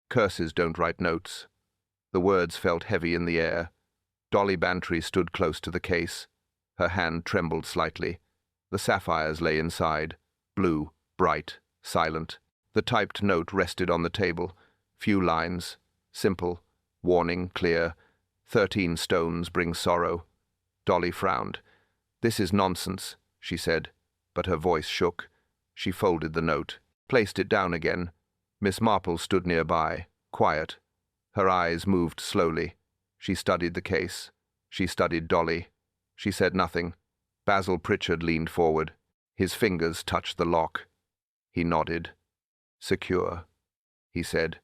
Curses don't write notes. The words felt heavy in the air. Dolly Bantry stood close to the case. Her hand trembled slightly. The sapphires lay inside, blue, bright, silent. The typed note rested on the table. Few lines. Simple. Warning, clear. 13 stones bring sorrow. Dolly frowned. "This is nonsense," she said, but her voice shook. She folded the note, placed it down again. Miss Marple stood nearby, quiet. Her eyes moved slowly. She studied the case. She studied Dolly. She said nothing. Basil Pritchard leaned forward. His fingers touched the lock. He nodded. "Secure," he said.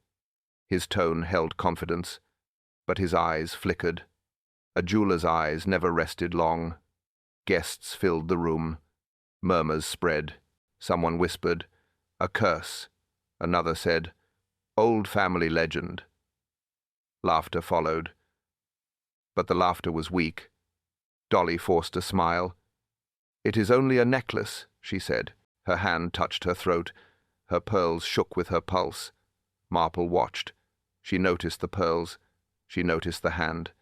His tone held confidence, but his eyes flickered. A jeweler's eyes never rested long. Guests filled the room. Murmurs spread. Someone whispered, "A curse." Another said, "Old family legend." Laughter followed. But the laughter was weak. Dolly forced a smile. "It is only a necklace," she said. Her hand touched her throat. Her pearls shook with her pulse. Marple watched. She noticed the pearls. She noticed the hand.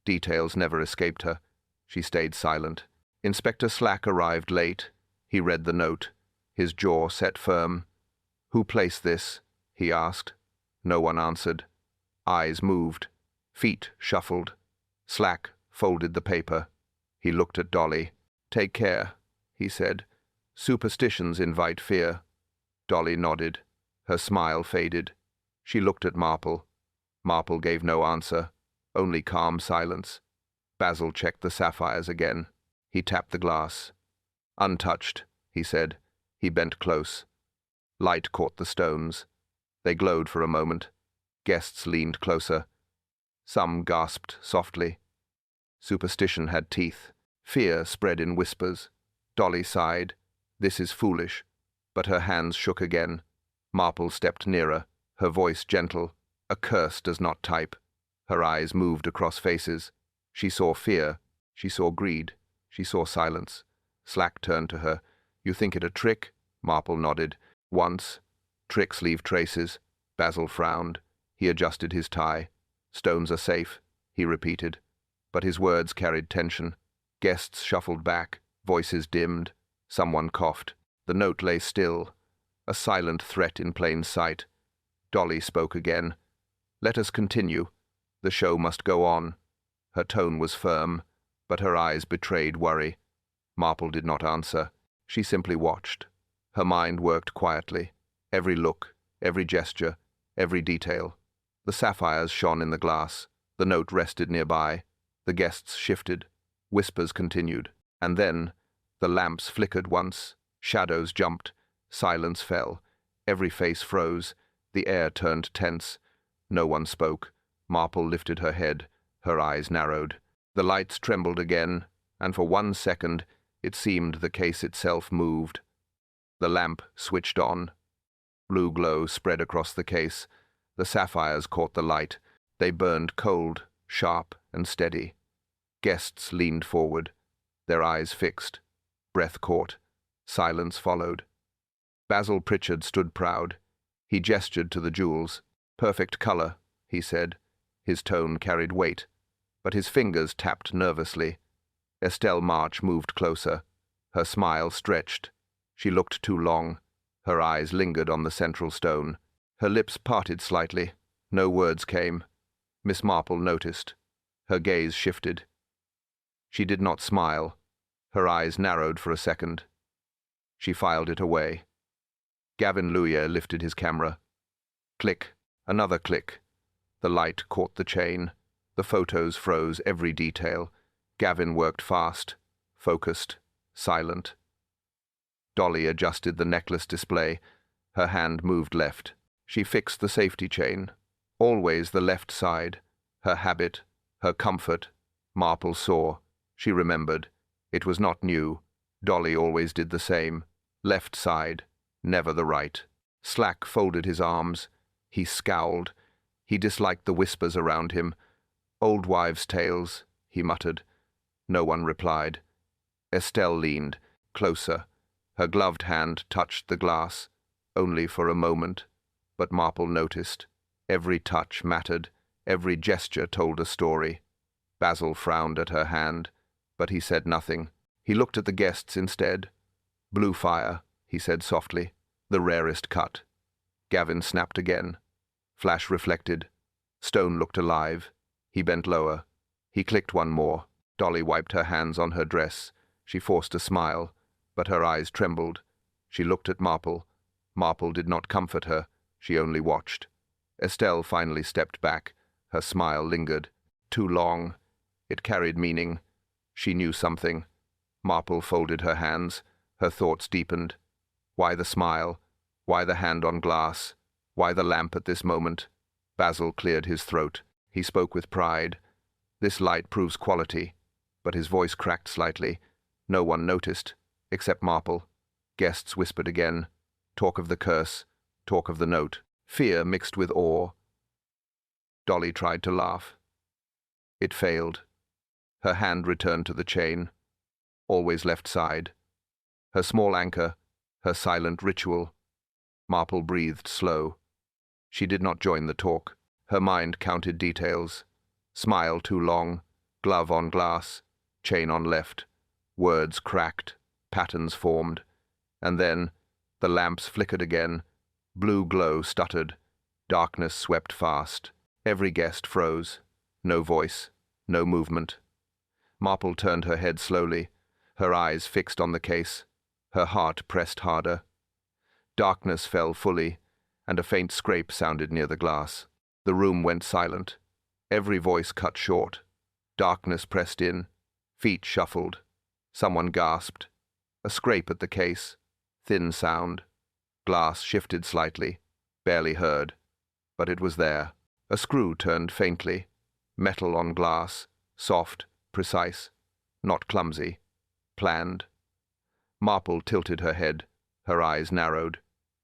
Details never escaped her. She stayed silent. Inspector Slack arrived late. He read the note. His jaw set firm. "Who placed this?" he asked. No one answered. Eyes moved. Feet shuffled. Slack folded the paper. He looked at Dolly. "Take care," he said. "Superstitions invite fear." Dolly nodded. Her smile faded. She looked at Marple. Marple gave no answer, only calm silence. Basil checked the sapphires again. He tapped the glass. "Untouched," he said. He bent close. Light caught the stones. They glowed for a moment. Guests leaned closer. Some gasped softly. Superstition had teeth. Fear spread in whispers. Dolly sighed. "This is foolish." But her hands shook again. Marple stepped nearer, her voice gentle. "A curse does not type." Her eyes moved across faces. She saw fear. She saw greed. She saw silence. Slack turned to her. "You think it a trick?" Marple nodded. "Once. Tricks leave traces." Basil frowned. He adjusted his tie. "Stones are safe," he repeated. But his words carried tension. Guests shuffled back. Voices dimmed. Someone coughed. The note lay still, a silent threat in plain sight. Dolly spoke again. "Let us continue. The show must go on." Her tone was firm, but her eyes betrayed worry. Marple did not answer. She simply watched. Her mind worked quietly. Every look, every gesture, every detail. The sapphires shone in the glass. The note rested nearby. The guests shifted. Whispers continued. And then, the lamps flickered once. Shadows jumped. Silence fell. Every face froze. The air turned tense. No one spoke. Marple lifted her head. Her eyes narrowed. The lights trembled again, and for 1 second it seemed the case itself moved. The lamp switched on. Blue glow spread across the case. The sapphires caught the light. They burned cold, sharp, and steady. Guests leaned forward, their eyes fixed. Breath caught. Silence followed. Basil Pritchard stood proud. He gestured to the jewels. "Perfect color," he said. His tone carried weight, but his fingers tapped nervously. Estelle March moved closer. Her smile stretched. She looked too long. Her eyes lingered on the central stone. Her lips parted slightly. No words came. Miss Marple noticed. Her gaze shifted. She did not smile. Her eyes narrowed for a second. She filed it away. Gavin Louyer lifted his camera. Click. Another click. The light caught the chain. The photos froze every detail. Gavin worked fast, focused, silent. Dolly adjusted the necklace display. Her hand moved left. She fixed the safety chain. Always the left side. Her habit, her comfort. Marple saw. She remembered. It was not new. Dolly always did the same. Left side, never the right. Slack folded his arms. He scowled. He disliked the whispers around him. "Old wives' tales," he muttered. No one replied. Estelle leaned, closer. Her gloved hand touched the glass, only for a moment, but Marple noticed. Every touch mattered, every gesture told a story. Basil frowned at her hand, but he said nothing. He looked at the guests instead. "Blue fire," he said softly. "The rarest cut." Gavin snapped again. Flash reflected. Stone looked alive. He bent lower. He clicked one more. Dolly wiped her hands on her dress. She forced a smile, but her eyes trembled. She looked at Marple. Marple did not comfort her. She only watched. Estelle finally stepped back. Her smile lingered. Too long. It carried meaning. She knew something. Marple folded her hands. Her thoughts deepened. Why the smile? Why the hand on glass? Why the lamp at this moment? Basil cleared his throat. He spoke with pride. "This light proves quality." But his voice cracked slightly. No one noticed, except Marple. Guests whispered again. Talk of the curse. Talk of the note. Fear mixed with awe. Dolly tried to laugh. It failed. Her hand returned to the chain. Always left side. Her small anchor, her silent ritual. Marple breathed slow. She did not join the talk. Her mind counted details. Smile too long, glove on glass, chain on left. Words cracked, patterns formed. And then, the lamps flickered again. Blue glow stuttered. Darkness swept fast. Every guest froze. No voice, no movement. Marple turned her head slowly, her eyes fixed on the case. Her heart pressed harder. Darkness fell fully, and a faint scrape sounded near the glass. The room went silent. Every voice cut short. Darkness pressed in. Feet shuffled. Someone gasped. A scrape at the case. Thin sound. Glass shifted slightly. Barely heard. But it was there. A screw turned faintly. Metal on glass. Soft, precise. Not clumsy. Planned. Marple tilted her head. Her eyes narrowed.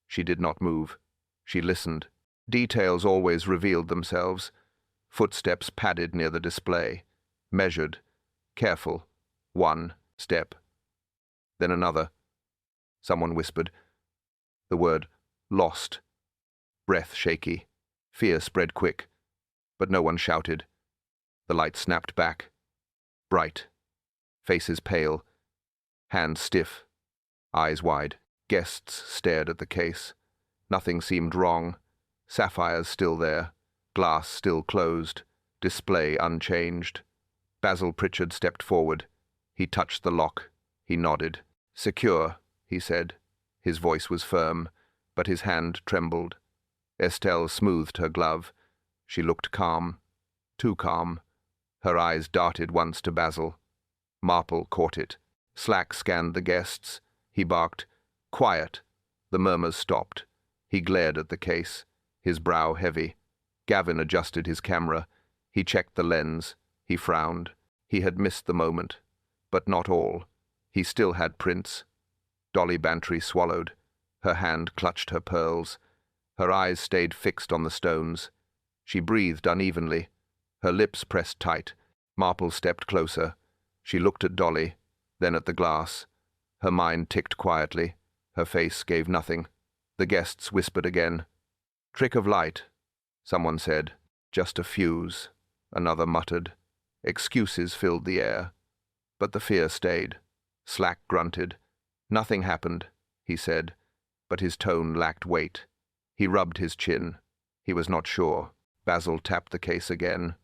She did not move. She listened. Details always revealed themselves. Footsteps padded near the display. Measured. Careful. One step. Then another. Someone whispered. The word lost. Breath shaky. Fear spread quick. But no one shouted. The light snapped back. Bright. Faces pale. Hands stiff. Eyes wide. Guests stared at the case. Nothing seemed wrong. Sapphires still there. Glass still closed. Display unchanged. Basil Pritchard stepped forward. He touched the lock. He nodded. "Secure," he said. His voice was firm, but his hand trembled. Estelle smoothed her glove. She looked calm. Too calm. Her eyes darted once to Basil. Marple caught it. Slack scanned the guests. He barked, "Quiet." The murmurs stopped. He glared at the case, his brow heavy. Gavin adjusted his camera. He checked the lens. He frowned. He had missed the moment. But not all. He still had prints. Dolly Bantry swallowed. Her hand clutched her pearls. Her eyes stayed fixed on the stones. She breathed unevenly. Her lips pressed tight. Marple stepped closer. She looked at Dolly, then at the glass. Her mind ticked quietly. Her face gave nothing. The guests whispered again. "Trick of light," someone said. "Just a fuse," another muttered. Excuses filled the air. But the fear stayed. Slack grunted. "Nothing happened," he said, but his tone lacked weight. He rubbed his chin. He was not sure. Basil tapped the case again.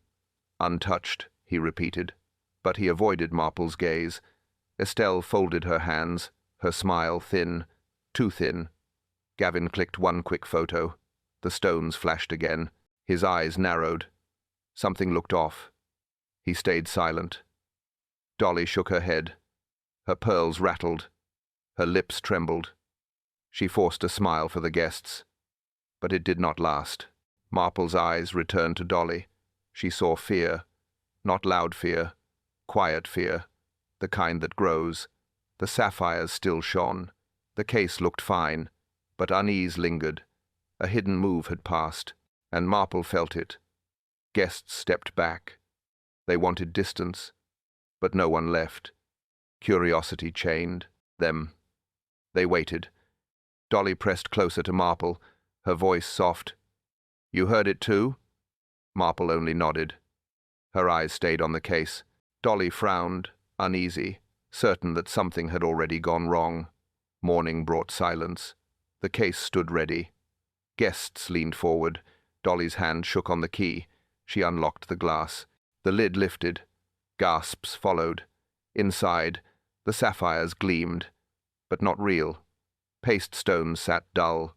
"Untouched," he repeated. But he avoided Marple's gaze. Estelle folded her hands, her smile thin, too thin. Gavin clicked one quick photo. The stones flashed again. His eyes narrowed. Something looked off. He stayed silent. Dolly shook her head. Her pearls rattled. Her lips trembled. She forced a smile for the guests. But it did not last. Marple's eyes returned to Dolly. She saw fear. Not loud fear. Quiet fear. The kind that grows. The sapphires still shone. The case looked fine. But unease lingered. A hidden move had passed. And Marple felt it. Guests stepped back. They wanted distance. But no one left. Curiosity chained them. They waited. Dolly pressed closer to Marple, her voice soft. You heard it too? Marple only nodded. Her eyes stayed on the case. Dolly frowned, uneasy, certain that something had already gone wrong. Morning brought silence. The case stood ready. Guests leaned forward. Dolly's hand shook on the key. She unlocked the glass. The lid lifted. Gasps followed. Inside, the sapphires gleamed, but not real. Paste stones sat dull.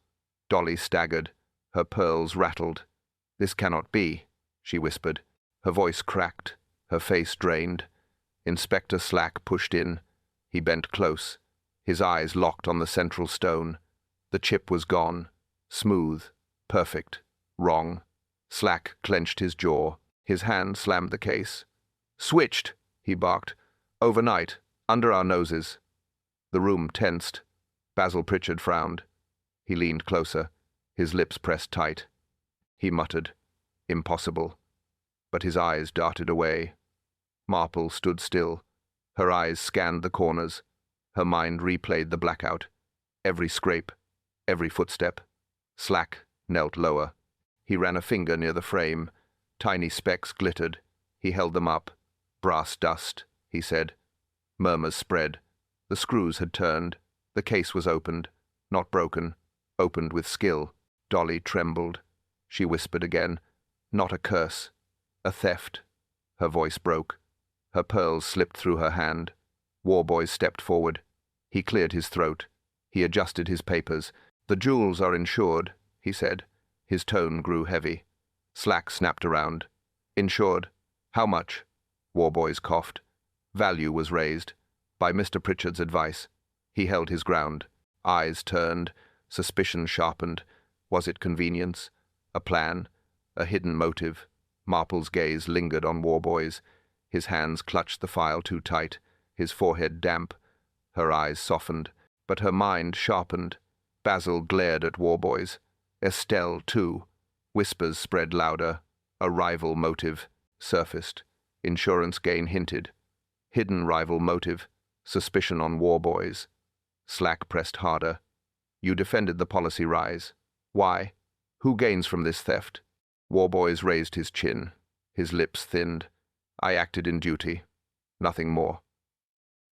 Dolly staggered. Her pearls rattled. "This cannot be," she whispered. Her voice cracked. Her face drained. Inspector Slack pushed in. He bent close. His eyes locked on the central stone. The chip was gone. Smooth. Perfect. Wrong. Slack clenched his jaw. His hand slammed the case. "Switched," he barked. "Overnight. Under our noses." The room tensed. Basil Pritchard frowned. He leaned closer. His lips pressed tight. He muttered, "Impossible." But his eyes darted away. Marple stood still. Her eyes scanned the corners. Her mind replayed the blackout. Every scrape, every footstep. Slack knelt lower. He ran a finger near the frame. Tiny specks glittered. He held them up. "Brass dust," he said. Murmurs spread. The screws had turned. The case was opened. Not broken. Opened with skill. Dolly trembled. She whispered again. "Not a curse. A theft." Her voice broke. Her pearls slipped through her hand. Warboys stepped forward. He cleared his throat. He adjusted his papers. "The jewels are insured," he said. His tone grew heavy. Slack snapped around. "Insured? How much?" Warboys coughed. Value was raised. By Mr. Pritchard's advice. He held his ground. Eyes turned. Suspicion sharpened. Was it convenience? A plan? A hidden motive? Marple's gaze lingered on Warboys. His hands clutched the file too tight. His forehead damp. Her eyes softened. But her mind sharpened. Basil glared at Warboys. Estelle, too. Whispers spread louder. A rival motive surfaced. Insurance gain hinted. Hidden rival motive. Suspicion on Warboys. Slack pressed harder. "You defended the policy rise. Why? Who gains from this theft?" Warboys raised his chin. His lips thinned. "I acted in duty. Nothing more."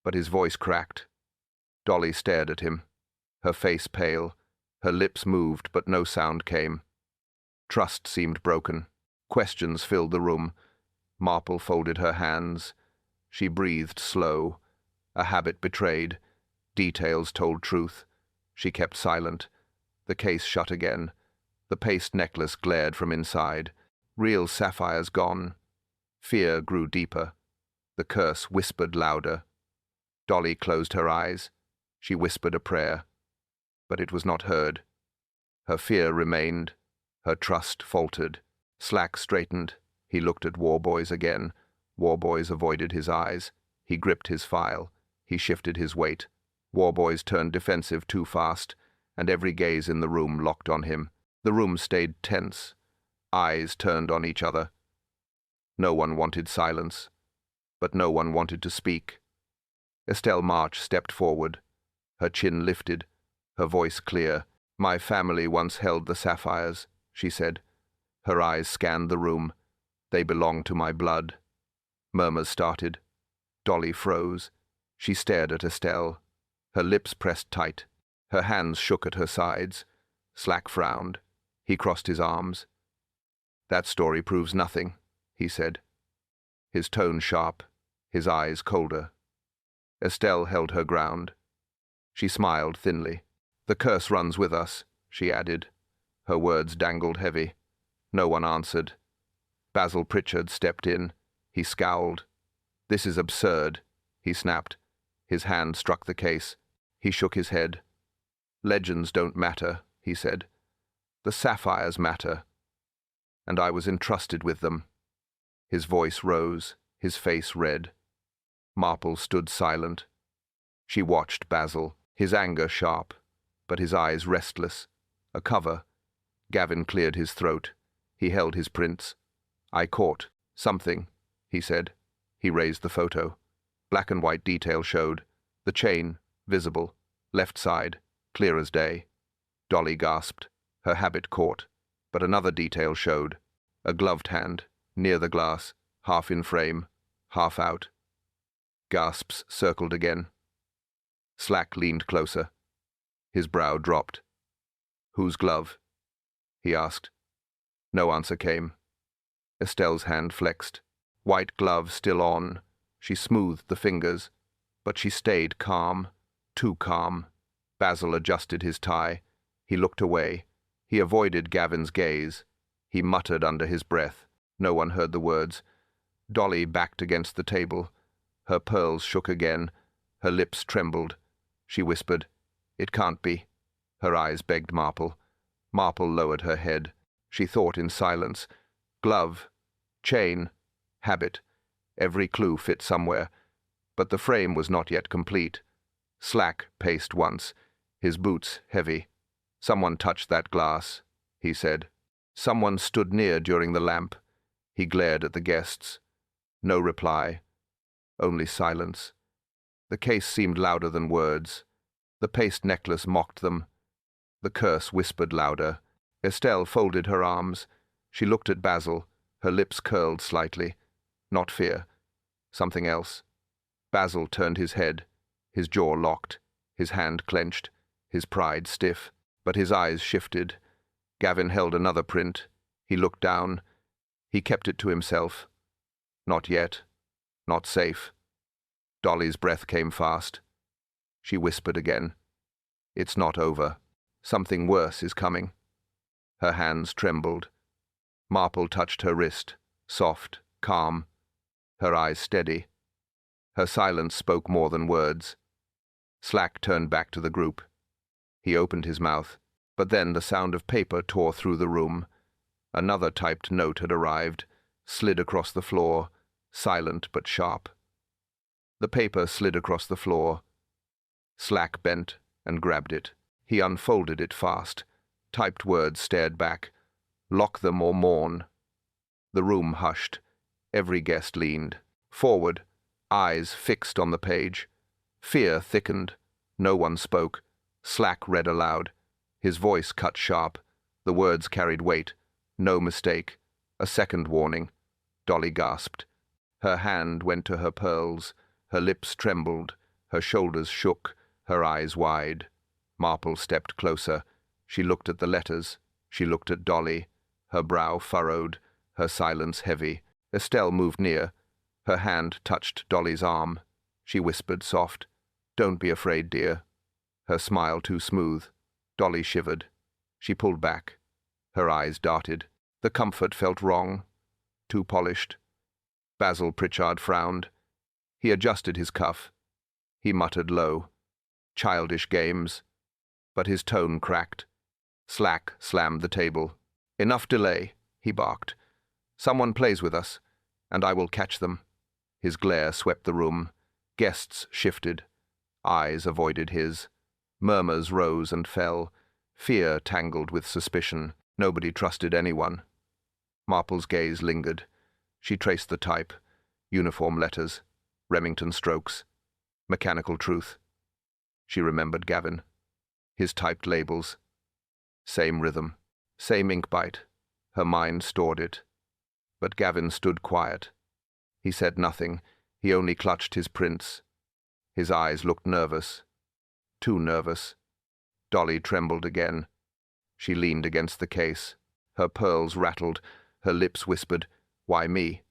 But his voice cracked. Dolly stared at him. Her face pale. Her lips moved, but no sound came. Trust seemed broken. Questions filled the room. Marple folded her hands. She breathed slow. A habit betrayed. Details told truth. She kept silent. The case shut again. The paste necklace glared from inside. Real sapphires gone. Fear grew deeper. The curse whispered louder. Dolly closed her eyes. She whispered a prayer. But it was not heard. Her fear remained. Her trust faltered. Slack straightened. He looked at Warboys again. Warboys avoided his eyes. He gripped his file. He shifted his weight. Warboys turned defensive too fast, and every gaze in the room locked on him. The room stayed tense. Eyes turned on each other. No one wanted silence, but no one wanted to speak. Estelle March stepped forward. Her chin lifted, her voice clear. "My family once held the sapphires," she said. Her eyes scanned the room. "They belong to my blood." Murmurs started. Dolly froze. She stared at Estelle. Her lips pressed tight. Her hands shook at her sides. Slack frowned. He crossed his arms. "That story proves nothing," he said. His tone sharp, his eyes colder. Estelle held her ground. She smiled thinly. "The curse runs with us," she added. Her words dangled heavy. No one answered. Basil Pritchard stepped in. He scowled. "This is absurd," he snapped. His hand struck the case. He shook his head. "Legends don't matter," he said. "The sapphires matter. And I was entrusted with them." His voice rose, his face red. Marple stood silent. She watched Basil, his anger sharp, but his eyes restless. A cover. Gavin cleared his throat. He held his prints. "I caught something," he said. He raised the photo. Black and white detail showed. The chain, visible. Left side, clear as day. Dolly gasped. Her habit caught. But another detail showed. A gloved hand, near the glass, half in frame, half out. Gasps circled again. Slack leaned closer. His brow dropped. "Whose glove?" he asked. No answer came. Estelle's hand flexed. White glove still on. She smoothed the fingers, but she stayed calm, too calm. Basil adjusted his tie. He looked away. He avoided Gavin's gaze. He muttered under his breath. No one heard the words. Dolly backed against the table. Her pearls shook again. Her lips trembled. She whispered, "It can't be." Her eyes begged Marple. Marple lowered her head. She thought in silence. Glove, chain, habit. Every clue fit somewhere. But the frame was not yet complete. Slack paced once, his boots heavy. "Someone touched that glass," he said. Someone stood near during the lamp. He glared at the guests. No reply. Only silence. The case seemed louder than words. The paste necklace mocked them. The curse whispered louder. Estelle folded her arms. She looked at Basil, her lips curled slightly. Not fear. Something else. Basil turned his head, his jaw locked, his hand clenched, his pride stiff, but his eyes shifted. Gavin held another print. He looked down. He kept it to himself. Not yet. Not safe. Dolly's breath came fast. She whispered again. "It's not over. Something worse is coming." Her hands trembled. Marple touched her wrist, soft, calm, her eyes steady. Her silence spoke more than words. Slack turned back to the group. He opened his mouth, but then the sound of paper tore through the room. Another typed note had arrived, slid across the floor, silent but sharp. The paper slid across the floor. Slack bent and grabbed it. He unfolded it fast. Typed words stared back. "Lock them or mourn." The room hushed. Every guest leaned forward, eyes fixed on the page. Fear thickened. No one spoke. Slack read aloud. His voice cut sharp. The words carried weight. No mistake. A second warning. Dolly gasped. Her hand went to her pearls. Her lips trembled. Her shoulders shook. Her eyes wide. Marple stepped closer. She looked at the letters. She looked at Dolly. Her brow furrowed. Her silence heavy. Estelle moved near. Her hand touched Dolly's arm. She whispered soft, "Don't be afraid, dear." Her smile too smooth. Dolly shivered. She pulled back. Her eyes darted. The comfort felt wrong. Too polished. Basil Pritchard frowned. He adjusted his cuff. He muttered low, "Childish games." But his tone cracked. Slack slammed the table. "Enough delay," he barked. "Someone plays with us, and I will catch them." His glare swept the room. Guests shifted. Eyes avoided his. Murmurs rose and fell. Fear tangled with suspicion. Nobody trusted anyone. Marple's gaze lingered. She traced the type. Uniform letters. Remington strokes. Mechanical truth. She remembered Gavin. His typed labels. Same rhythm. Same ink bite. Her mind stored it. But Gavin stood quiet. He said nothing. He only clutched his prints. His eyes looked nervous. Too nervous. Dolly trembled again. She leaned against the case. Her pearls rattled. Her lips whispered, "Why me?"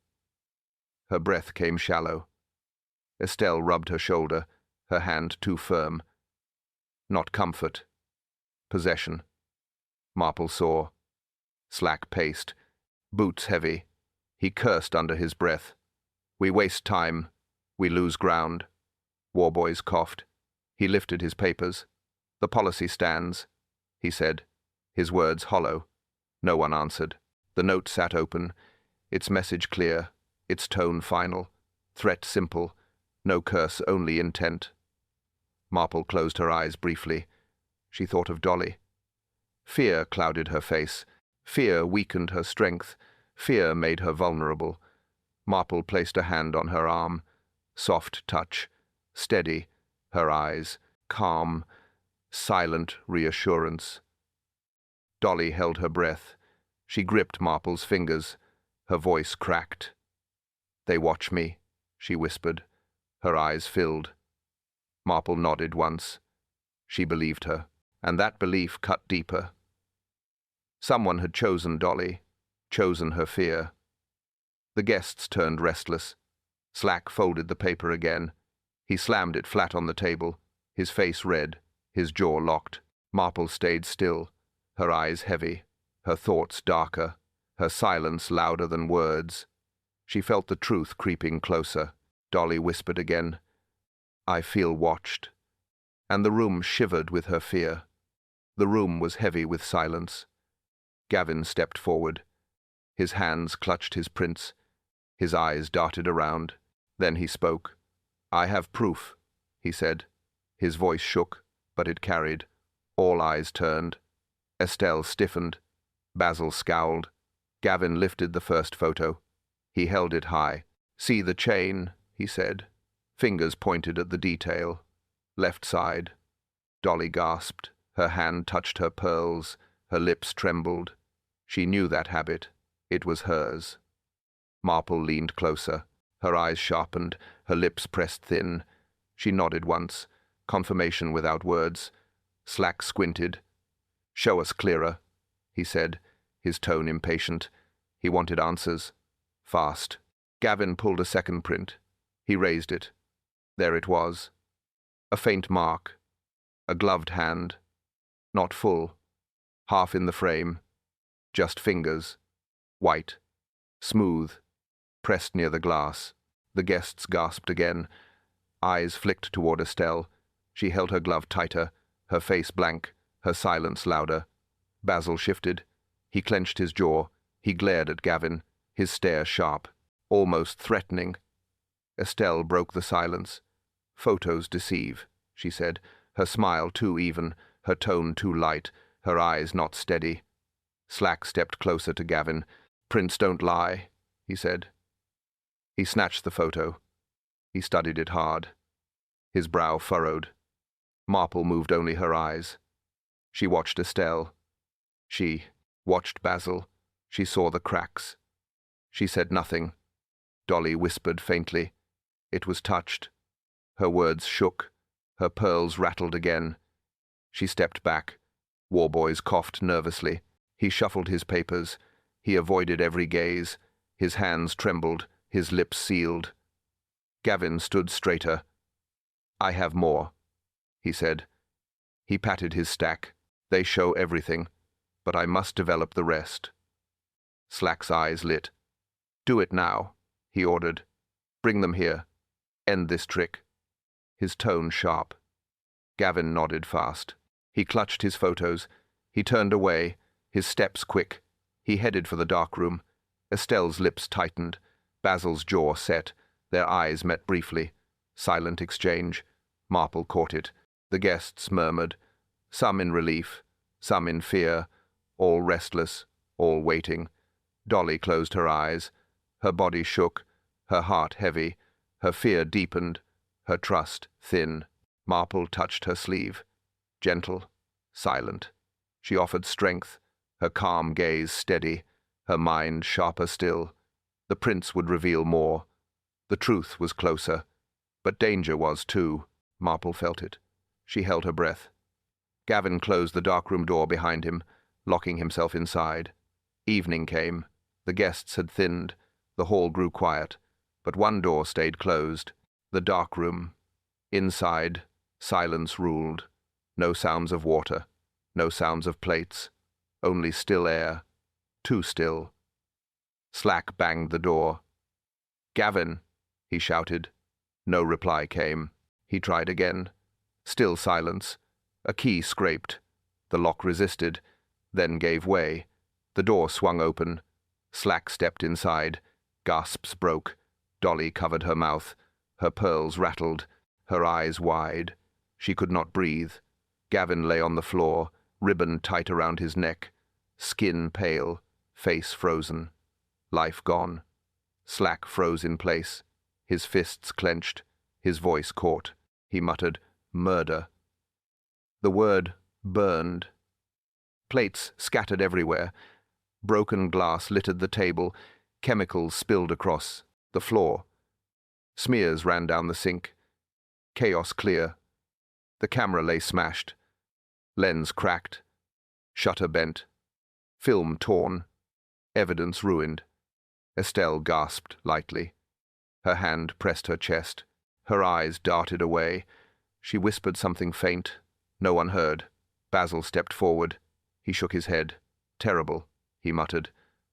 Her breath came shallow. Estelle rubbed her shoulder, her hand too firm. Not comfort. Possession. Marple saw. Slack paced. Boots heavy. He cursed under his breath. "We waste time. We lose ground." Warboys coughed. He lifted his papers. "The policy stands," he said, his words hollow. No one answered. The note sat open, its message clear, its tone final, threat simple, no curse, only intent. Marple closed her eyes briefly. She thought of Dolly. Fear clouded her face. Fear weakened her strength. Fear made her vulnerable. Marple placed a hand on her arm. Soft touch. Steady. Her eyes. Calm. Silent reassurance. Dolly held her breath. She gripped Marple's fingers. Her voice cracked. "They watch me," she whispered. Her eyes filled. Marple nodded once. She believed her, and that belief cut deeper. Someone had chosen Dolly, chosen her fear. The guests turned restless. Slack folded the paper again. He slammed it flat on the table, his face red, his jaw locked. Marple stayed still, her eyes heavy, her thoughts darker, her silence louder than words. She felt the truth creeping closer. Dolly whispered again, "I feel watched." And the room shivered with her fear. The room was heavy with silence. Gavin stepped forward. His hands clutched his prints. His eyes darted around. Then he spoke. "I have proof," he said. His voice shook, but it carried. All eyes turned. Estelle stiffened. Basil scowled. Gavin lifted the first photo. He held it high. "See the chain," he said. Fingers pointed at the detail. Left side. Dolly gasped. Her hand touched her pearls. Her lips trembled. She knew that habit. It was hers. Marple leaned closer. Her eyes sharpened. Her lips pressed thin. She nodded once. Confirmation without words. Slack squinted. "Show us clearer," he said, his tone impatient. He wanted answers. Fast. Gavin pulled a second print. He raised it. There it was. A faint mark. A gloved hand. Not full. Half in the frame. Just fingers. White. Smooth. Pressed near the glass. The guests gasped again. Eyes flicked toward Estelle. She held her glove tighter, her face blank, her silence louder. Basil shifted. He clenched his jaw. He glared at Gavin, his stare sharp, almost threatening. Estelle broke the silence. "Photos deceive," she said, her smile too even, her tone too light, her eyes not steady. Slack stepped closer to Gavin. "Prints don't lie," he said. He snatched the photo. He studied it hard. His brow furrowed. Marple moved only her eyes. She watched Estelle. She watched Basil. She saw the cracks. She said nothing. Dolly whispered faintly. It was touched. Her words shook. Her pearls rattled again. She stepped back. Warboys coughed nervously. He shuffled his papers. He avoided every gaze. His hands trembled, his lips sealed. Gavin stood straighter. "I have more," he said. He patted his stack. "They show everything, but I must develop the rest." Slack's eyes lit. "Do it now," he ordered. "Bring them here. End this trick." His tone sharp. Gavin nodded fast. He clutched his photos. He turned away, his steps quick. He headed for the dark room. Estelle's lips tightened. Basil's jaw set. Their eyes met briefly. Silent exchange. Marple caught it. The guests murmured, some in relief, some in fear, all restless, all waiting. Dolly closed her eyes. Her body shook, her heart heavy, her fear deepened, her trust thin. Marple touched her sleeve. Gentle, silent. She offered strength, her calm gaze steady, her mind sharper still. The prince would reveal more. The truth was closer, but danger was too. Marple felt it. She held her breath. Gavin closed the darkroom door behind him, locking himself inside. Evening came. The guests had thinned. The hall grew quiet, but one door stayed closed. The darkroom. Inside, silence ruled. No sounds of water, no sounds of plates, only still air. Too still. Slack banged the door. "Gavin," he shouted. No reply came. He tried again. Still silence. A key scraped. The lock resisted, then gave way. The door swung open. Slack stepped inside. Gasps broke. Dolly covered her mouth. Her pearls rattled. Her eyes wide. She could not breathe. Gavin lay on the floor, ribbon tight around his neck. Skin pale, face frozen. Life gone. Slack froze in place. His fists clenched. His voice caught. He muttered, "Murder." The word burned. Plates scattered everywhere. Broken glass littered the table, chemicals spilled across the floor. Smears ran down the sink. Chaos clear. The camera lay smashed. Lens cracked. Shutter bent. Film torn. Evidence ruined. Estelle gasped lightly. Her hand pressed her chest. Her eyes darted away. She whispered something faint. No one heard. Basil stepped forward. He shook his head. Terrible, he muttered,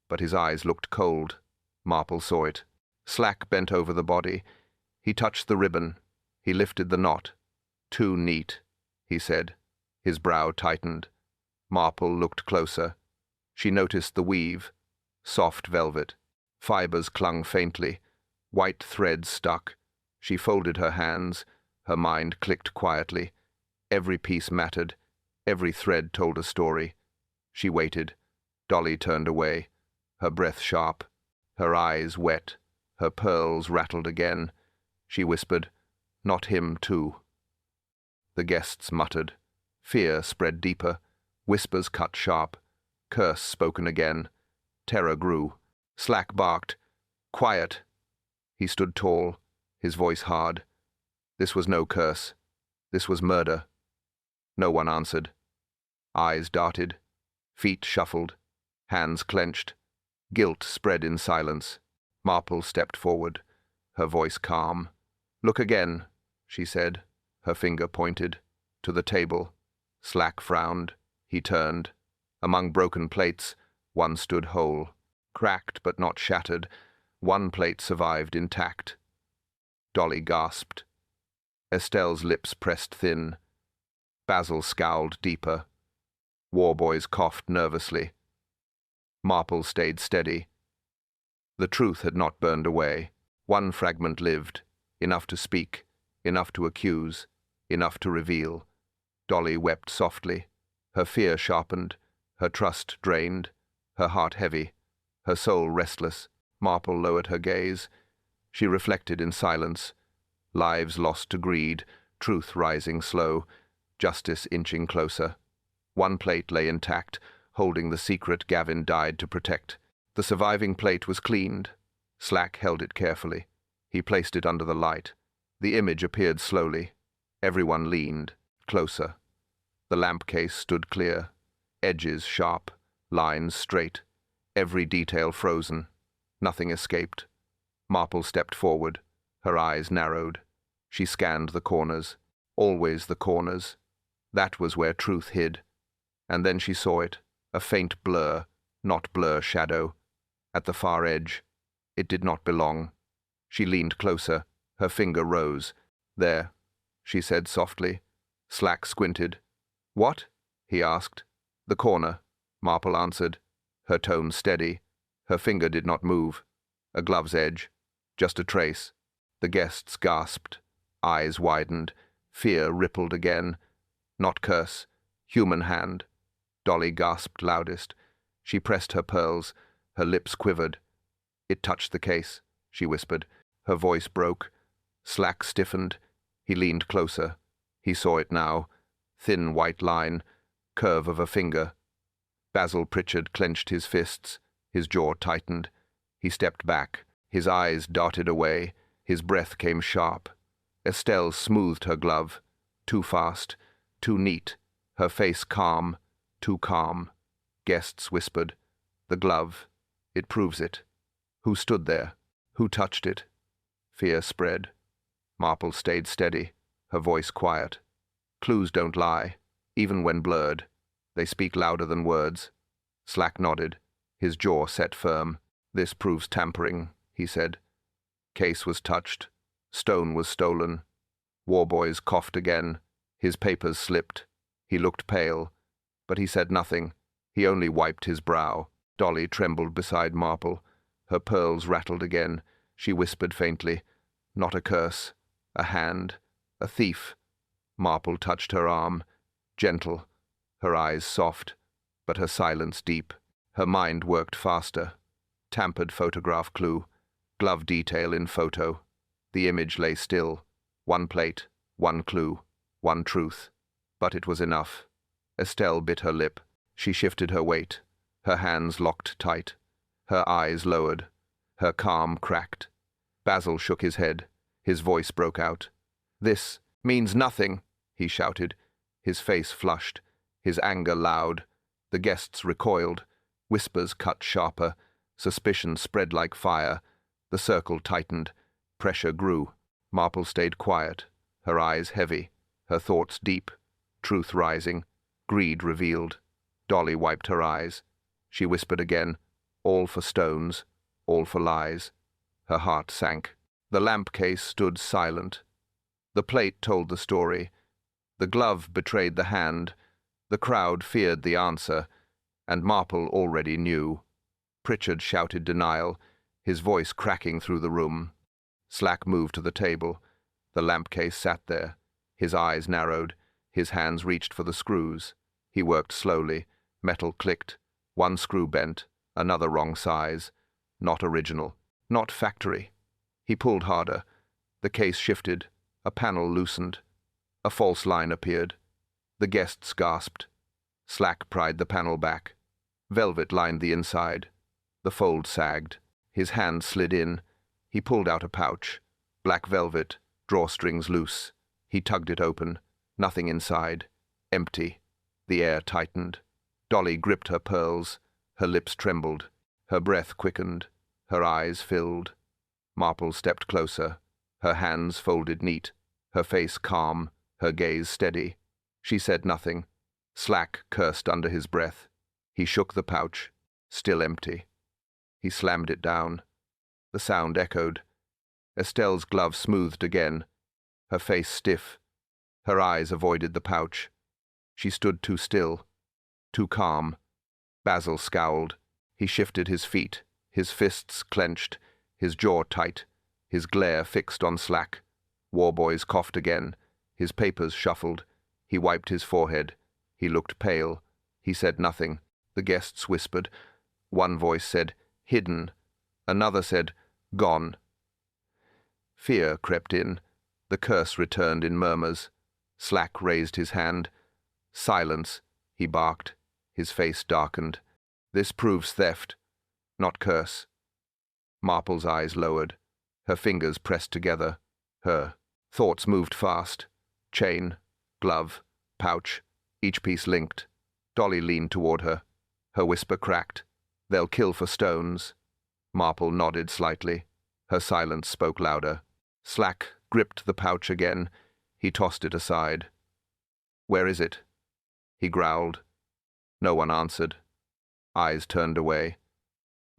but his eyes looked cold. Marple saw it. Slack bent over the body. He touched the ribbon. He lifted the knot. Too neat, he said. His brow tightened. Marple looked closer. She noticed the weave. Soft velvet. Fibers clung faintly. White threads stuck. She folded her hands. Her mind clicked quietly. Every piece mattered. Every thread told a story. She waited. Dolly turned away. Her breath sharp. Her eyes wet. Her pearls rattled again. She whispered, "Not him, too." The guests muttered. Fear spread deeper. Whispers cut sharp. Curse spoken again. Terror grew. Slack barked, "Quiet!" He stood tall, his voice hard. This was no curse. This was murder. No one answered. Eyes darted. Feet shuffled. Hands clenched. Guilt spread in silence. Marple stepped forward, her voice calm. "Look again," she said. Her finger pointed. To the table. Slack frowned. He turned. Among broken plates, one stood whole. Cracked but not shattered. One plate survived intact. Dolly gasped. Estelle's lips pressed thin. Basil scowled deeper. Warboys coughed nervously. Marple stayed steady. The truth had not burned away. One fragment lived, enough to speak, enough to accuse, enough to reveal. Dolly wept softly. Her fear sharpened, her trust drained, her heart heavy, her soul restless. Marple lowered her gaze. She reflected in silence. Lives lost to greed, truth rising slow, justice inching closer. One plate lay intact, holding the secret Gavin died to protect. The surviving plate was cleaned. Slack held it carefully. He placed it under the light. The image appeared slowly. Everyone leaned, closer. The lamp case stood clear, edges sharp, lines straight, every detail frozen. Nothing escaped. Marple stepped forward. Her eyes narrowed. She scanned the corners. Always the corners. That was where truth hid. And then she saw it, a faint blur, not blur shadow. At the far edge. It did not belong. She leaned closer. Her finger rose. "There," she said softly. Slack squinted. "What?" he asked. "The corner," Marple answered, her tone steady. Her finger did not move. A glove's edge. Just a trace. The guests gasped. Eyes widened. Fear rippled again. Not curse. Human hand. Dolly gasped loudest. She pressed her pearls. Her lips quivered. "It touched the case," she whispered. Her voice broke. Slack stiffened. He leaned closer. He saw it now. Thin white line. Curve of a finger. Basil Pritchard clenched his fists. His jaw tightened. He stepped back. His eyes darted away. His breath came sharp. Estelle smoothed her glove. Too fast. Too neat. Her face calm. Too calm. Guests whispered. "The glove. It proves it." Who stood there? Who touched it? Fear spread. Marple stayed steady, her voice quiet. Clues don't lie, even when blurred. They speak louder than words. Slack nodded, his jaw set firm. "This proves tampering," he said. Case was touched. Stone was stolen. Warboys coughed again. His papers slipped. He looked pale, but he said nothing. He only wiped his brow. Dolly trembled beside Marple. Her pearls rattled again. She whispered faintly, "Not a curse. A hand. A thief." Marple touched her arm. Gentle. Her eyes soft, but her silence deep. Her mind worked faster. Tampered photograph clue. Glove detail in photo. The image lay still. One plate. One clue. One truth. But it was enough. Estelle bit her lip. She shifted her weight. Her hands locked tight. Her eyes lowered. Her calm cracked. Basil shook his head. His voice broke out. "This means nothing," he shouted. His face flushed. His anger loud. The guests recoiled. Whispers cut sharper. Suspicion spread like fire. The circle tightened. Pressure grew. Marple stayed quiet, her eyes heavy, her thoughts deep, truth rising, greed revealed. Dolly wiped her eyes. She whispered again, "All for stones, all for lies." Her heart sank. The lamp case stood silent. The plate told the story. The glove betrayed the hand. The crowd feared the answer, and Marple already knew. Pritchard shouted denial, his voice cracking through the room. Slack moved to the table. The lamp case sat there. His eyes narrowed. His hands reached for the screws. He worked slowly. Metal clicked. One screw bent, another wrong size. Not original. Not factory. He pulled harder. The case shifted. A panel loosened. A false line appeared. The guests gasped. Slack pried the panel back. Velvet lined the inside. The fold sagged. His hand slid in. He pulled out a pouch. Black velvet, drawstrings loose. He tugged it open. Nothing inside. Empty. The air tightened. Dolly gripped her pearls. Her lips trembled. Her breath quickened. Her eyes filled. Marple stepped closer. Her hands folded neat. Her face calm. Her gaze steady. She said nothing. Slack cursed under his breath. He shook the pouch. Still empty. He slammed it down. The sound echoed. Estelle's glove smoothed again. Her face stiff. Her eyes avoided the pouch. She stood too still. Too calm. Basil scowled. He shifted his feet. His fists clenched. His jaw tight. His glare fixed on Slack. Warboys coughed again. His papers shuffled. He wiped his forehead. He looked pale. He said nothing. The guests whispered. One voice said, "Hidden." Another said, "Gone." Fear crept in. The curse returned in murmurs. Slack raised his hand. "Silence," he barked. His face darkened. "This proves theft, not curse." Marple's eyes lowered. Her fingers pressed together. Her thoughts moved fast. Chain, glove, pouch, each piece linked. Dolly leaned toward her. Her whisper cracked. "They'll kill for stones." Marple nodded slightly. Her silence spoke louder. Slack gripped the pouch again. He tossed it aside. "Where is it?" He growled. No one answered. Eyes turned away.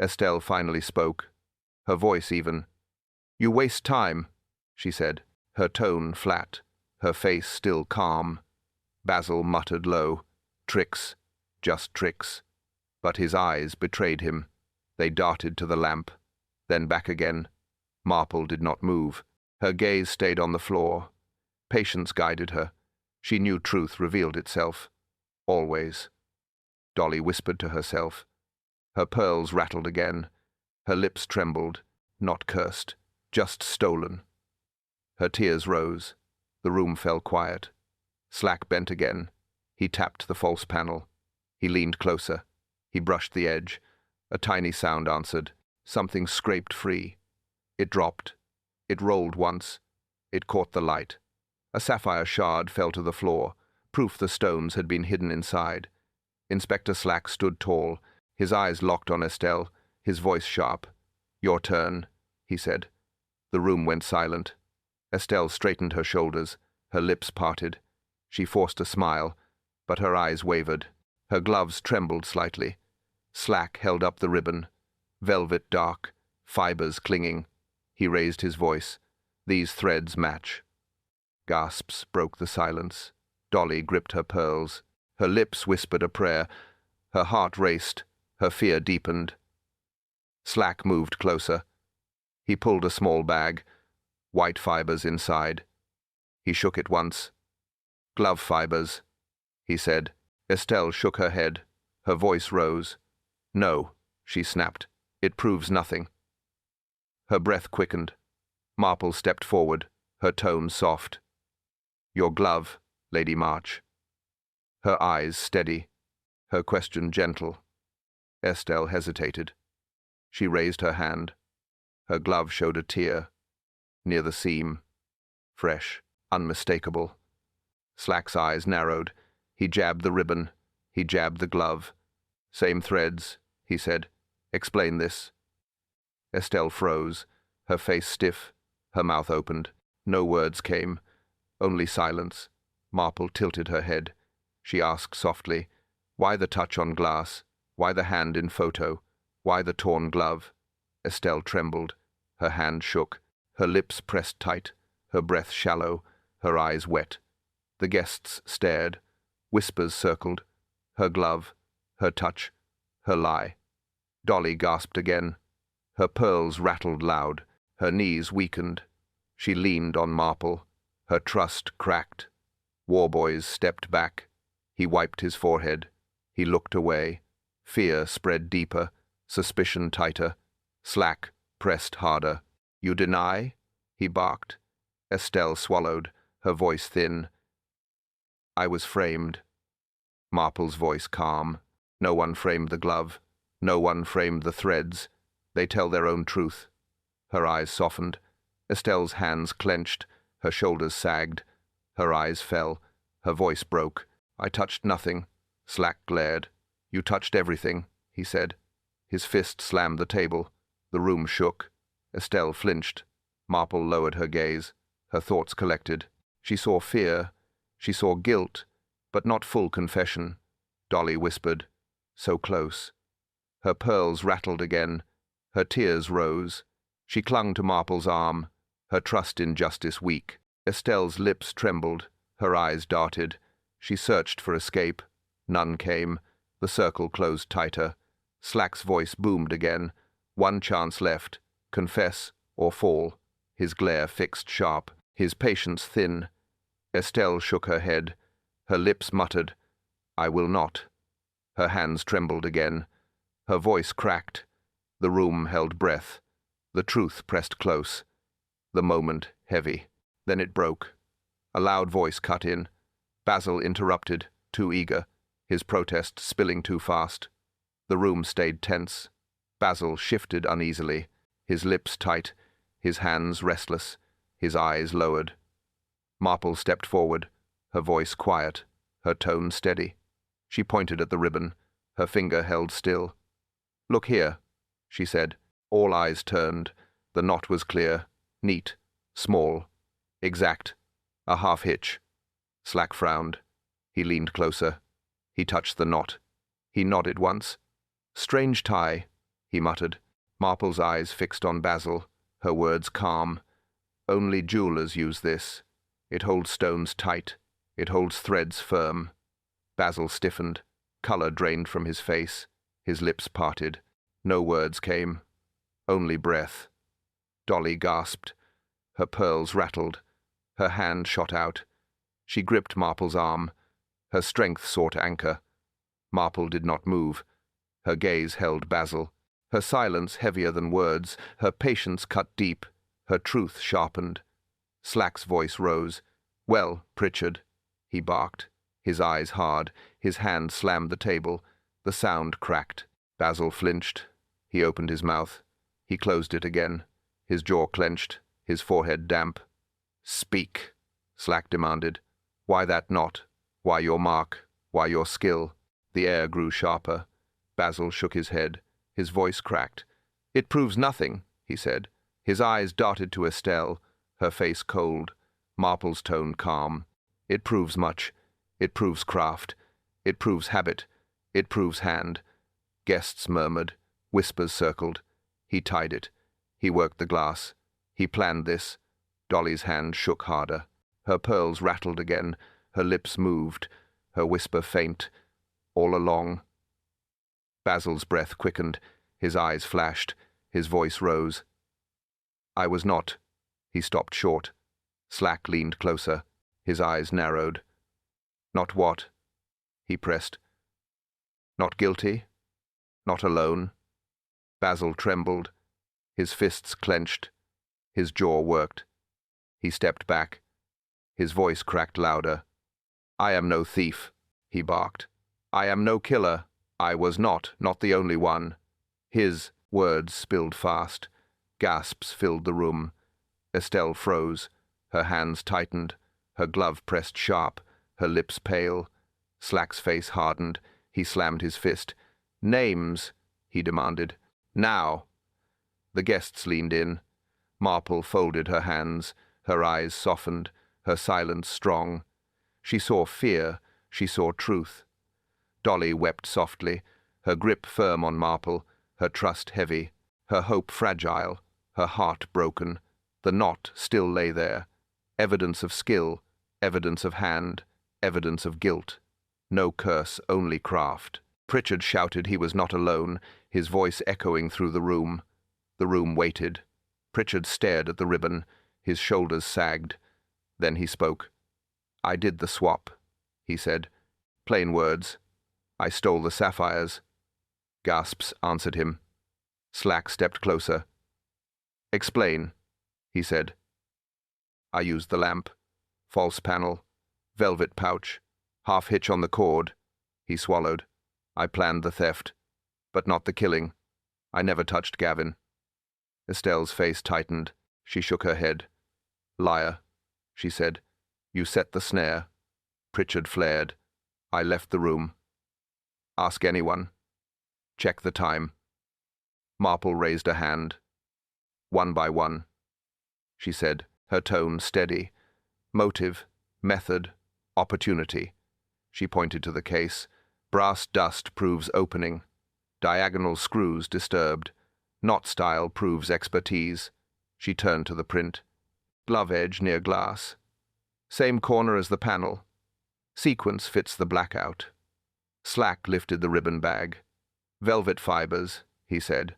Estelle finally spoke. Her voice even. "You waste time," she said, her tone flat, her face still calm. Basil muttered low, "Tricks, just tricks." But his eyes betrayed him. They darted to the lamp, then back again. Marple did not move. Her gaze stayed on the floor. Patience guided her. She knew truth revealed itself. Always. Dolly whispered to herself. Her pearls rattled again. Her lips trembled, not cursed, just stolen. Her tears rose. The room fell quiet. Slack bent again. He tapped the false panel. He leaned closer. He brushed the edge. A tiny sound answered. Something scraped free. It dropped. It rolled once. It caught the light. A sapphire shard fell to the floor, proof the stones had been hidden inside. Inspector Slack stood tall, his eyes locked on Estelle, his voice sharp. "Your turn," he said. The room went silent. Estelle straightened her shoulders, her lips parted. She forced a smile, but her eyes wavered. Her gloves trembled slightly. Slack held up the ribbon. Velvet dark, fibers clinging. He raised his voice. "These threads match." Gasps broke the silence. Dolly gripped her pearls. Her lips whispered a prayer. Her heart raced. Her fear deepened. Slack moved closer. He pulled a small bag. White fibers inside. He shook it once. "Glove fibers," he said. Estelle shook her head. Her voice rose. "No," she snapped. "It proves nothing." Her breath quickened. Marple stepped forward, her tone soft. "Your glove, Lady March." Her eyes steady, her question gentle. Estelle hesitated. She raised her hand. Her glove showed a tear. Near the seam. Fresh, unmistakable. Slack's eyes narrowed. He jabbed the ribbon. He jabbed the glove. "Same threads," he said. "Explain this." Estelle froze, her face stiff, her mouth opened. No words came, only silence. Marple tilted her head. She asked softly, "Why the touch on glass? Why the hand in photo? Why the torn glove?" Estelle trembled. Her hand shook. Her lips pressed tight, her breath shallow, her eyes wet. The guests stared. Whispers circled. Her glove, her touch, her lie. Dolly gasped again. Her pearls rattled loud. Her knees weakened. She leaned on Marple. Her trust cracked. Warboys stepped back. He wiped his forehead. He looked away. Fear spread deeper, suspicion tighter. Slack pressed harder. "You deny?" he barked. Estelle swallowed, her voice thin. "I was framed." Marple's voice calm. "No one framed the glove. No one framed the threads. They tell their own truth." Her eyes softened. Estelle's hands clenched. Her shoulders sagged. Her eyes fell. Her voice broke. "I touched nothing." Slack glared. "You touched everything," he said. His fist slammed the table. The room shook. Estelle flinched. Marple lowered her gaze. Her thoughts collected. She saw fear. She saw guilt, but not full confession. Dolly whispered, "So close." Her pearls rattled again. Her tears rose. She clung to Marple's arm, her trust in justice weak. Estelle's lips trembled. Her eyes darted. She searched for escape. None came. The circle closed tighter. Slack's voice boomed again. One chance left. Confess or fall. His glare fixed sharp. His patience thin. Estelle shook her head. Her lips muttered, "I will not." Her hands trembled again. Her voice cracked. The room held breath. The truth pressed close. The moment heavy. Then it broke. A loud voice cut in. Basil interrupted, too eager, his protest spilling too fast. The room stayed tense. Basil shifted uneasily, his lips tight, his hands restless, his eyes lowered. Marple stepped forward, her voice quiet, her tone steady. She pointed at the ribbon, her finger held still. "Look here," she said. All eyes turned. The knot was clear, neat, small, exact, a half-hitch. Slack frowned. He leaned closer. He touched the knot. He nodded once. "Strange tie," he muttered. Marple's eyes fixed on Basil, her words calm. "Only jewelers use this. It holds stones tight. It holds threads firm." Basil stiffened. Color drained from his face. His lips parted. No words came. Only breath. Dolly gasped. Her pearls rattled. Her hand shot out. She gripped Marple's arm. Her strength sought anchor. Marple did not move. Her gaze held Basil. Her silence heavier than words. Her patience cut deep. Her truth sharpened. Slack's voice rose. "Well, Pritchard," he barked, his eyes hard. His hand slammed the table. The sound cracked. Basil flinched. He opened his mouth. He closed it again. His jaw clenched, his forehead damp. "Speak," Slack demanded. "Why that knot? Why your mark? Why your skill?" The air grew sharper. Basil shook his head. His voice cracked. "It proves nothing," he said. His eyes darted to Estelle, her face cold. Marple's tone calm. "It proves much. It proves craft. It proves habit. It proves hand." Guests murmured. Whispers circled. He tied it. He worked the glass. He planned this. Dolly's hand shook harder. Her pearls rattled again. Her lips moved. Her whisper faint. "All along." Basil's breath quickened. His eyes flashed. His voice rose. "I was not." He stopped short. Slack leaned closer. His eyes narrowed. "Not what?" he pressed. "Not guilty? Not alone?" Basil trembled. His fists clenched. His jaw worked. He stepped back. His voice cracked louder. "I am no thief," he barked. "I am no killer. I was not the only one. His words spilled fast. Gasps filled the room. Estelle froze. Her hands tightened. Her glove pressed sharp. Her lips pale. Slack's face hardened. He slammed his fist. "Names," he demanded. "Now." The guests leaned in. Marple folded her hands. Her eyes softened. Her silence strong. She saw fear. She saw truth. Dolly wept softly, her grip firm on Marple, her trust heavy, her hope fragile, her heart broken. The knot still lay there. Evidence of skill, evidence of hand, evidence of guilt. No curse, only craft. Pritchard shouted he was not alone, his voice echoing through the room. The room waited. Pritchard stared at the ribbon. His shoulders sagged. Then he spoke. "I did the swap," he said. "Plain words. I stole the sapphires." Gasps answered him. Slack stepped closer. "Explain," he said. "I used the lamp. False panel. Velvet pouch. Half hitch on the cord." He swallowed. "I planned the theft. But not the killing. I never touched Gavin." Estelle's face tightened. She shook her head. "Liar," she said. "You set the snare." Pritchard flared. "I left the room." "Ask anyone. Check the time." Marple raised a hand. "One by one," she said, her tone steady. "Motive, method, opportunity." She pointed to the case. "Brass dust proves opening. Diagonal screws disturbed. Knot style proves expertise." She turned to the print. "Glove edge near glass. Same corner as the panel. Sequence fits the blackout." Slack lifted the ribbon bag. "Velvet fibers," he said.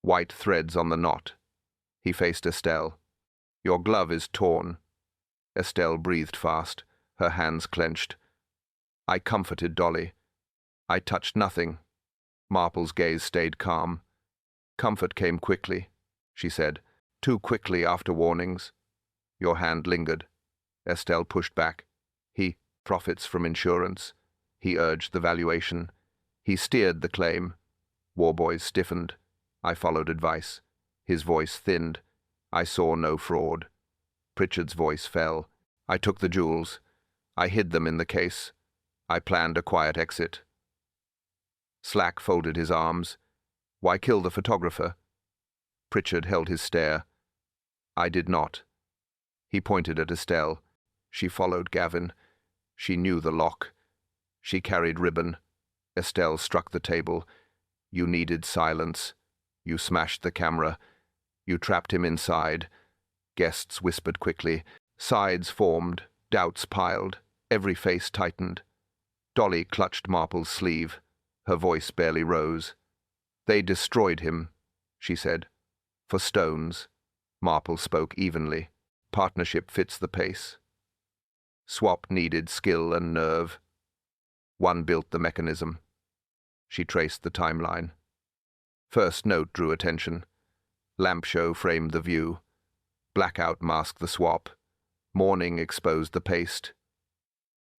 "White threads on the knot." He faced Estelle. "Your glove is torn." Estelle breathed fast, her hands clenched. "I comforted Dolly. I touched nothing." Marple's gaze stayed calm. "Comfort came quickly," she said. "Too quickly after warnings." Your hand lingered. Estelle pushed back. "He profits from insurance." He urged the valuation. He steered the claim. Warboys stiffened. I followed advice. His voice thinned. I saw no fraud. Pritchard's voice fell. "I took the jewels. I hid them in the case. I planned a quiet exit." Slack folded his arms. "Why kill the photographer?" Pritchard held his stare. "I did not." He pointed at Estelle. She followed Gavin. She knew the lock. She carried ribbon. Estelle struck the table. "You needed silence. You smashed the camera. You trapped him inside." Guests whispered quickly. Sides formed. Doubts piled. Every face tightened. Dolly clutched Marple's sleeve. Her voice barely rose. "They destroyed him," she said. "For stones." Marple spoke evenly. "Partnership fits the pace. Swap needed skill and nerve. One built the mechanism." She traced the timeline. First note drew attention. Lamp show framed the view. Blackout masked the swap. Morning exposed the paste.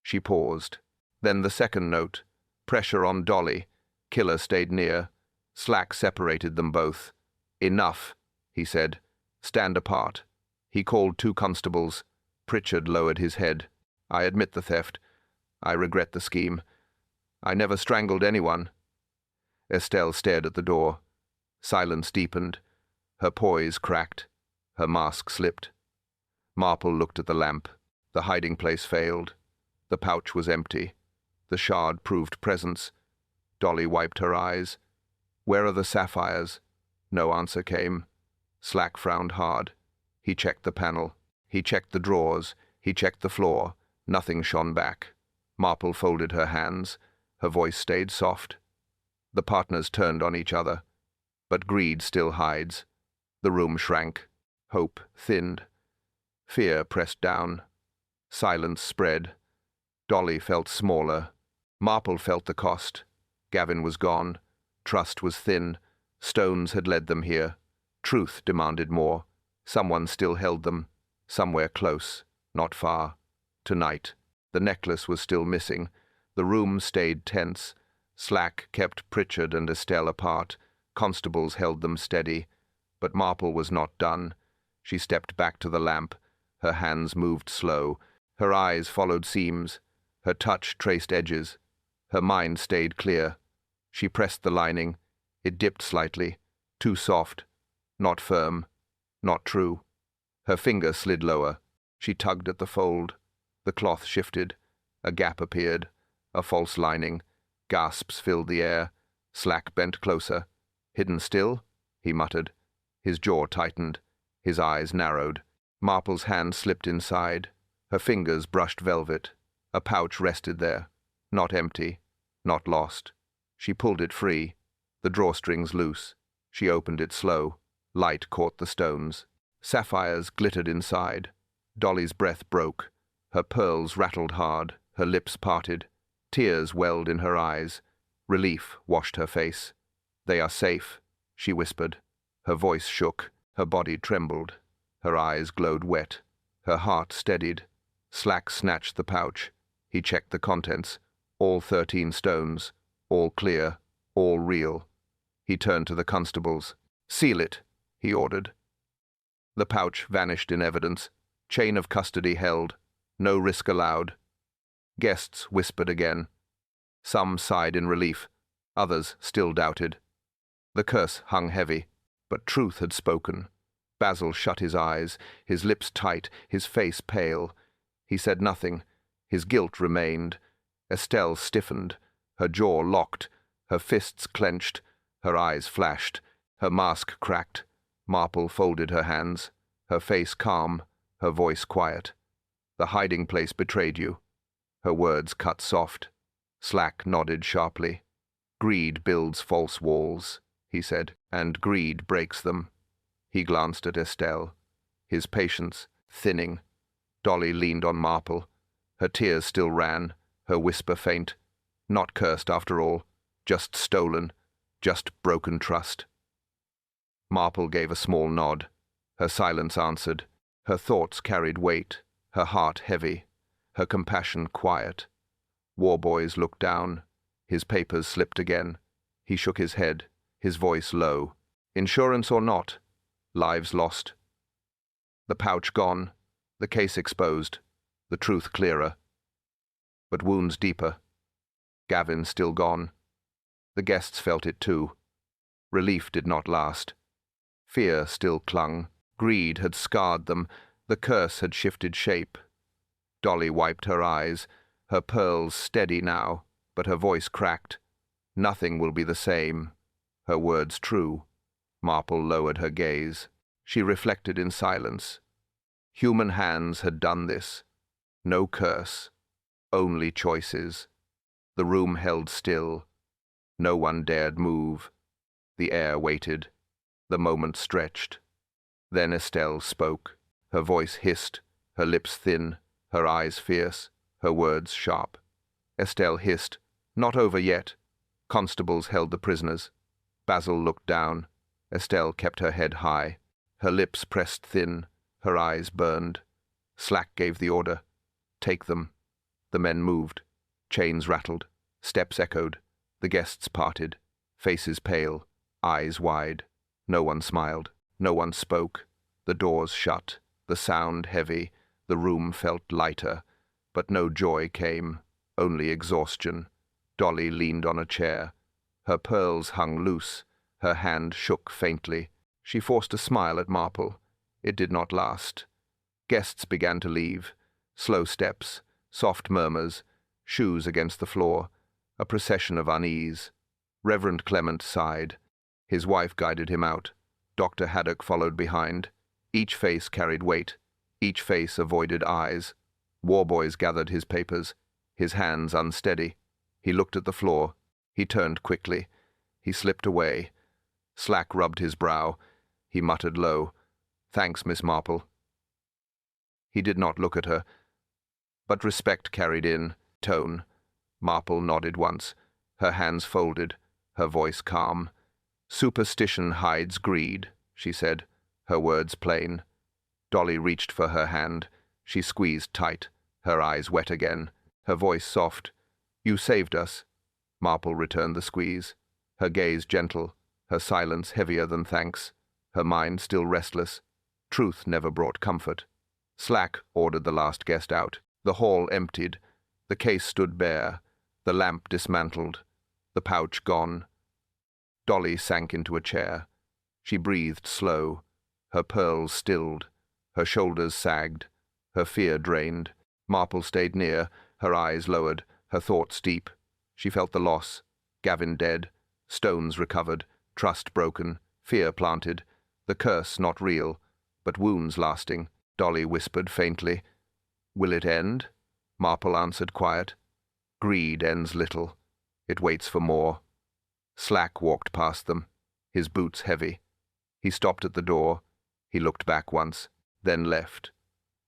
She paused. Then the second note. Pressure on Dolly. Killer stayed near. Slack separated them both. "Enough," he said. "Stand apart." He called 2 constables. Pritchard lowered his head. "I admit the theft. I regret the scheme. I never strangled anyone." Estelle stared at the door. Silence deepened. Her poise cracked. Her mask slipped. Marple looked at the lamp. The hiding place failed. The pouch was empty. The shard proved presence. Dolly wiped her eyes. "Where are the sapphires?" No answer came. Slack frowned hard. He checked the panel. He checked the drawers. He checked the floor. Nothing shone back. Marple folded her hands. Her voice stayed soft. The partners turned on each other. But greed still hides. The room shrank. Hope thinned. Fear pressed down. Silence spread. Dolly felt smaller. Marple felt the cost. Gavin was gone. Trust was thin. Stones had led them here. Truth demanded more. Someone still held them. Somewhere close. Not far. Tonight. The necklace was still missing. The room stayed tense. Slack kept Pritchard and Estelle apart. Constables held them steady. But Marple was not done. She stepped back to the lamp. Her hands moved slow. Her eyes followed seams. Her touch traced edges. Her mind stayed clear. She pressed the lining. It dipped slightly. Too soft. Not firm. Not true. Her finger slid lower. She tugged at the fold. The cloth shifted. A gap appeared. A false lining. Gasps filled the air. Slack bent closer. Hidden still? He muttered. His jaw tightened. His eyes narrowed. Marple's hand slipped inside. Her fingers brushed velvet. A pouch rested there. Not empty. Not lost. She pulled it free. The drawstrings loose. She opened it slow. Light caught the stones. Sapphires glittered inside. Dolly's breath broke. Her pearls rattled hard. Her lips parted. Tears welled in her eyes. Relief washed her face. "They are safe," she whispered. Her voice shook. Her body trembled. Her eyes glowed wet. Her heart steadied. Slack snatched the pouch. He checked the contents. All 13 stones. All clear. All real. He turned to the constables. "Seal it," he ordered. The pouch vanished in evidence. Chain of custody held. No risk allowed. Guests whispered again. Some sighed in relief. Others still doubted. The curse hung heavy, but truth had spoken. Basil shut his eyes, his lips tight, his face pale. He said nothing. His guilt remained. Estelle stiffened. Her jaw locked. Her fists clenched. Her eyes flashed. Her mask cracked. Marple folded her hands. Her face calm. Her voice quiet. "The hiding place betrayed you." Her words cut soft. Slack nodded sharply. "Greed builds false walls," he said, "and greed breaks them." He glanced at Estelle. His patience thinning. Dolly leaned on Marple. Her tears still ran, her whisper faint. Not cursed after all, just stolen, just broken trust. Marple gave a small nod. Her silence answered. Her thoughts carried weight, her heart heavy, her compassion quiet. Warboys looked down. His papers slipped again. He shook his head, his voice low. "Insurance or not? Lives lost. The pouch gone, the case exposed, the truth clearer. But wounds deeper. Gavin still gone. The guests felt it too. Relief did not last. Fear still clung. Greed had scarred them. The curse had shifted shape. Dolly wiped her eyes, her pearls steady now, but her voice cracked. "Nothing will be the same." Her words true. Marple lowered her gaze. She reflected in silence. Human hands had done this. No curse. Only choices. The room held still. No one dared move. The air waited. The moment stretched. Then Estelle spoke. Her voice hissed, her lips thin, her eyes fierce, her words sharp. Estelle hissed, "Not over yet." Constables held the prisoners. Basil looked down. Estelle kept her head high. Her lips pressed thin, her eyes burned. Slack gave the order. "Take them." The men moved. Chains rattled. Steps echoed. The guests parted. Faces pale. Eyes wide. No one smiled. No one spoke. The doors shut. The sound heavy. The room felt lighter. But no joy came. Only exhaustion. Dolly leaned on a chair. Her pearls hung loose. Her hand shook faintly. She forced a smile at Marple. It did not last. Guests began to leave. Slow steps. Soft murmurs. Shoes against the floor. A procession of unease. Reverend Clement sighed. His wife guided him out. Dr. Haddock followed behind. Each face carried weight. Each face avoided eyes. Warboys gathered his papers. His hands unsteady. He looked at the floor. He turned quickly. He slipped away. Slack rubbed his brow. He muttered low, "Thanks, Miss Marple." He did not look at her, but respect carried in tone. Marple nodded once, her hands folded, her voice calm. "Superstition hides greed," she said, her words plain. Dolly reached for her hand. She squeezed tight, her eyes wet again, her voice soft. "You saved us." Marple returned the squeeze, her gaze gentle, her silence heavier than thanks, her mind still restless. Truth never brought comfort. Slack ordered the last guest out. The hall emptied. The case stood bare, the lamp dismantled, the pouch gone. Dolly sank into a chair. She breathed slow, her pearls stilled, her shoulders sagged, her fear drained. Marple stayed near, her eyes lowered, her thoughts deep. She felt the loss. Gavin dead, stones recovered, trust broken, fear planted, the curse not real, but wounds lasting. Dolly whispered faintly, "Will it end?" Marple answered quiet, "Greed ends little. It waits for more." Slack walked past them, his boots heavy. He stopped at the door. He looked back once, then left.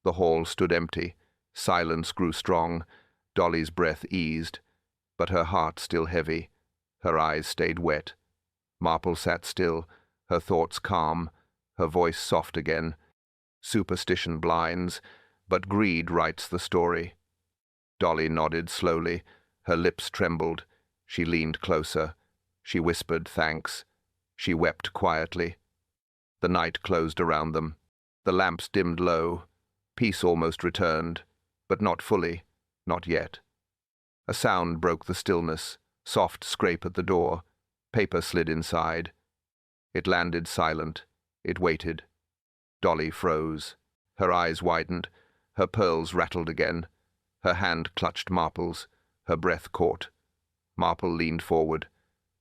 The hall stood empty. Silence grew strong. Dolly's breath eased, but her heart still heavy. Her eyes stayed wet. Marple sat still, her thoughts calm, her voice soft again. Superstition blinds, but greed writes the story. Dolly nodded slowly. Her lips trembled. She leaned closer. She whispered thanks. She wept quietly. The night closed around them. The lamps dimmed low. Peace almost returned, but not fully, not yet. A sound broke the stillness, soft scrape at the door. Paper slid inside. It landed silent. It waited. Dolly froze. Her eyes widened. Her pearls rattled again. Her hand clutched Marple's. Her breath caught. Marple leaned forward.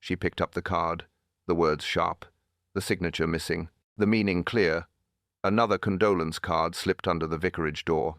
She picked up the card, the words sharp, the signature missing, the meaning clear. Another condolence card slipped under the vicarage door.